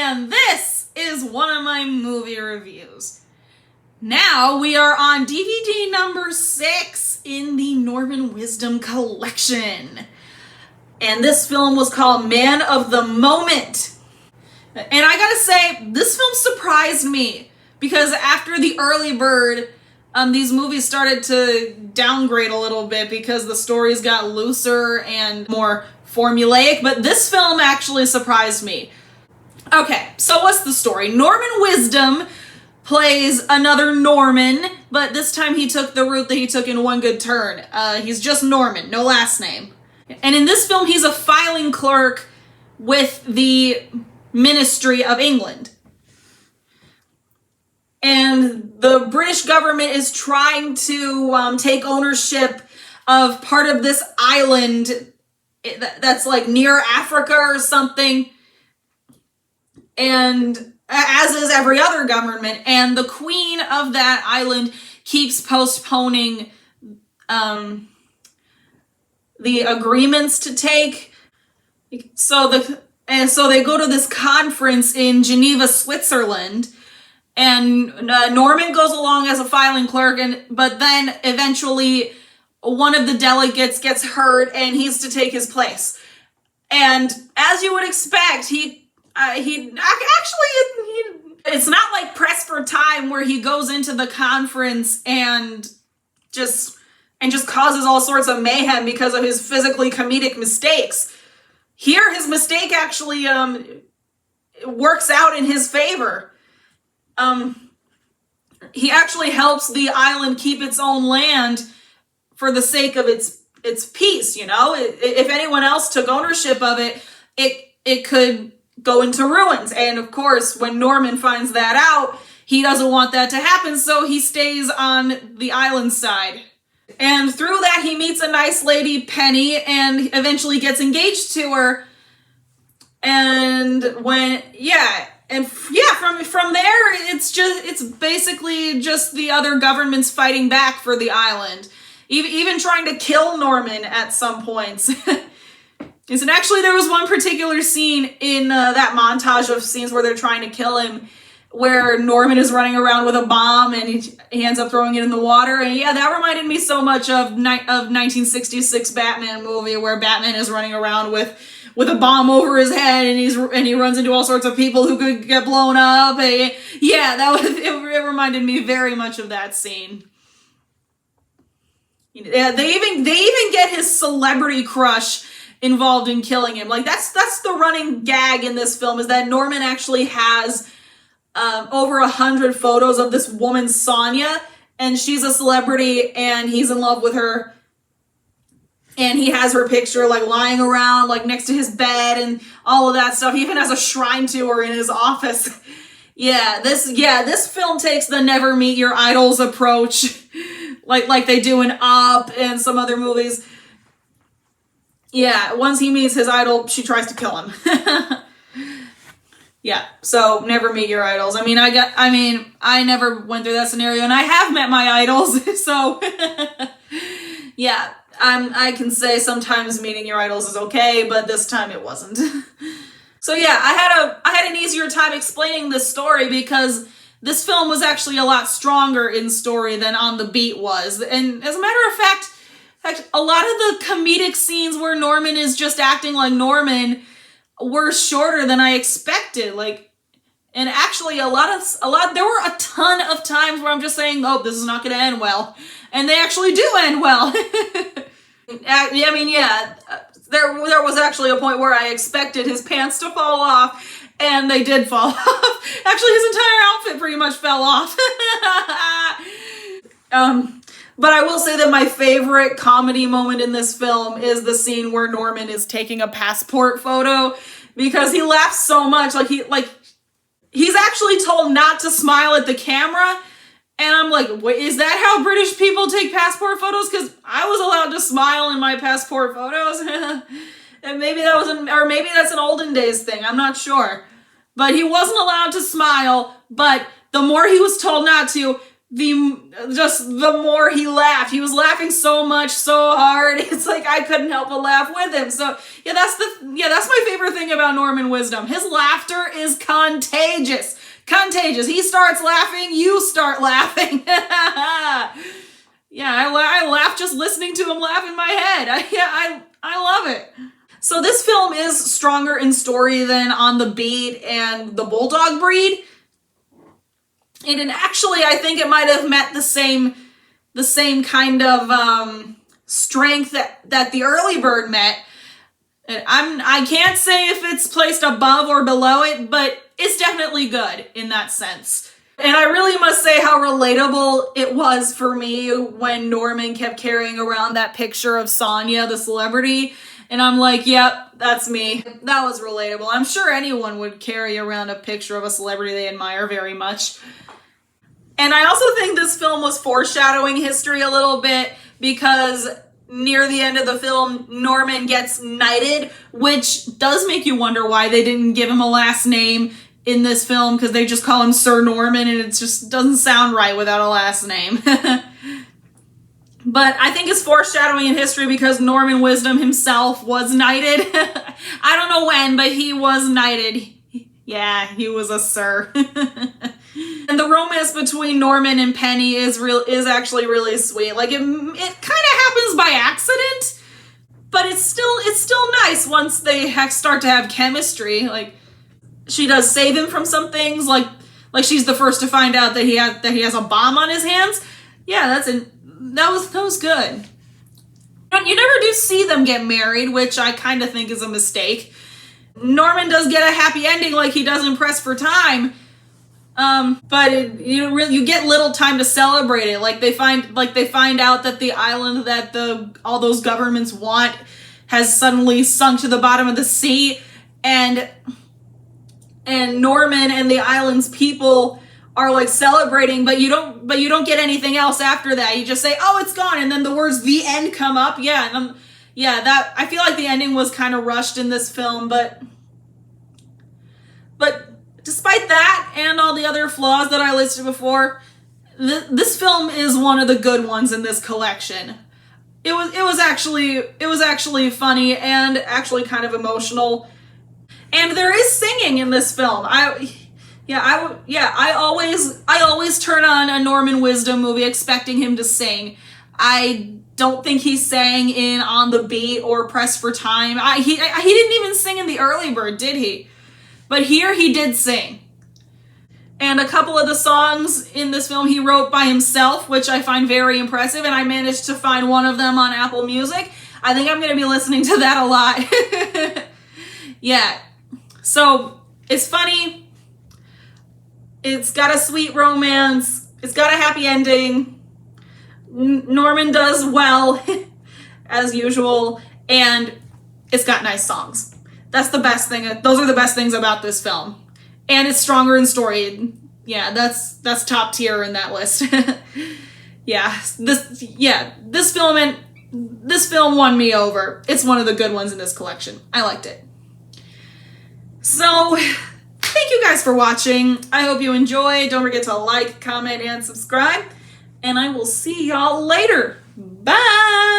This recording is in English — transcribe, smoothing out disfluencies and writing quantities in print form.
and this is one of my movie reviews. Now we are on DVD number 6 in the Norman Wisdom collection. And this film was called Man of the Moment. And I gotta say, this film surprised me because after The Early Bird, these movies started to downgrade a little bit because the stories got looser and more formulaic, but this film actually surprised me. Okay, so what's the story? Norman Wisdom plays another Norman, but this time he took the route that he took in One Good Turn. He's just Norman, no last name. And in this film, he's a filing clerk with the Ministry of England. And the British government is trying to take ownership of part of this island that's like near Africa or something. And as is every other government. And the queen of that island keeps postponing the agreements to take. So they go to this conference in Geneva, Switzerland. And Norman goes along as a filing clerk, but then eventually one of the delegates gets hurt and he's to take his place. And as you would expect, it's not like Press for Time where he goes into the conference and just causes all sorts of mayhem because of his physically comedic mistakes. Here, his mistake actually works out in his favor. He actually helps the island keep its own land for the sake of its peace, you know? If anyone else took ownership of it, it could go into ruins. And of course, when Norman finds that out, he doesn't want that to happen, so he stays on the island side. And through that, he meets a nice lady, Penny, and eventually gets engaged to her. And from there, it's basically just the other governments fighting back for the island. Even trying to kill Norman at some points. And actually, there was one particular scene in that montage of scenes where they're trying to kill him, where Norman is running around with a bomb and he ends up throwing it in the water. And yeah, that reminded me so much of 1966 Batman movie, where Batman is running around with a bomb over his head and he runs into all sorts of people who could get blown up. And yeah, it reminded me very much of that scene. Yeah, they even get his celebrity crush involved in killing him. Like that's the running gag in this film, is that Norman actually has over 100 photos of this woman, Sonia, and she's a celebrity and he's in love with her. And he has her picture like lying around like next to his bed and all of that stuff. He even has a shrine to her in his office. This film takes the never meet your idols approach like they do in Up and some other movies. Yeah, once he meets his idol, she tries to kill him. Yeah, so never meet your idols. I never went through that scenario, and I have met my idols, so yeah, I can say sometimes meeting your idols is okay, but this time it wasn't. So yeah, I had an easier time explaining this story because this film was actually a lot stronger in story than On the Beat was. And as a matter of fact, a lot of the comedic scenes where Norman is just acting like Norman were shorter than I expected. And actually there were a ton of times where I'm just saying, oh, this is not going to end well. And they actually do end well. There was actually a point where I expected his pants to fall off, and they did fall off. Actually, his entire outfit pretty much fell off. But I will say that my favorite comedy moment in this film is the scene where Norman is taking a passport photo, because he laughs so much. He's actually told not to smile at the camera. And I'm like, wait, is that how British people take passport photos? Because I was allowed to smile in my passport photos. And maybe that's an olden days thing. I'm not sure. But he wasn't allowed to smile. But the more he was told not to, the more he laughed. He was laughing so much, so hard. It's like I couldn't help but laugh with him. So yeah, that's my favorite thing about Norman Wisdom. His laughter is contagious. Contagious. He starts laughing, you start laughing. Yeah, I laugh just listening to him laugh in my head. I love it. So this film is stronger in story than On the Beat and The Bulldog Breed. And actually, I think it might have met the same kind of strength that The Early Bird met. I can't say if it's placed above or below it, but it's definitely good in that sense. And I really must say how relatable it was for me when Norman kept carrying around that picture of Sonia, the celebrity. And I'm like, yep, that's me. That was relatable. I'm sure anyone would carry around a picture of a celebrity they admire very much. And I also think this film was foreshadowing history a little bit because near the end of the film, Norman gets knighted, which does make you wonder why they didn't give him a last name in this film, because they just call him Sir Norman and it just doesn't sound right without a last name. But I think it's foreshadowing in history because Norman Wisdom himself was knighted. I don't know when, but he was knighted. Yeah, he was a sir. And the romance between Norman and Penny is actually really sweet. Like it kind of happens by accident, but it's still nice once they start to have chemistry. Like she does save him from some things, like she's the first to find out that he has a bomb on his hands. Yeah, that was good. And you never do see them get married, which I kind of think is a mistake. Norman does get a happy ending, like he does in Press for Time. But you get little time to celebrate it. Like they find out that the island that all those governments want has suddenly sunk to the bottom of the sea, and Norman and the island's people are like celebrating, but you don't get anything else after that. You just say, "Oh, it's gone," and then the words "the end" come up. Yeah, that I feel like the ending was kind of rushed in this film, but despite that and all the other flaws that I listed before, this film is one of the good ones in this collection. It was actually funny and actually kind of emotional, and there is singing in this film. I always turn on a Norman Wisdom movie expecting him to sing. I don't think he sang in On the Beat or Press for Time. He didn't even sing in The Early Bird, did he? But here he did sing. And a couple of the songs in this film he wrote by himself, which I find very impressive, and I managed to find one of them on Apple Music. I think I'm going to be listening to that a lot. Yeah. So, it's funny. It's got a sweet romance. It's got a happy ending. Norman does well, as usual, and it's got nice songs. That's the best thing. Those are the best things about this film. And it's stronger in story. Yeah, that's top tier in that list. This film won me over. It's one of the good ones in this collection. I liked it. So, thank you guys for watching. I hope you enjoyed. Don't forget to like, comment, and subscribe. And I will see y'all later. Bye!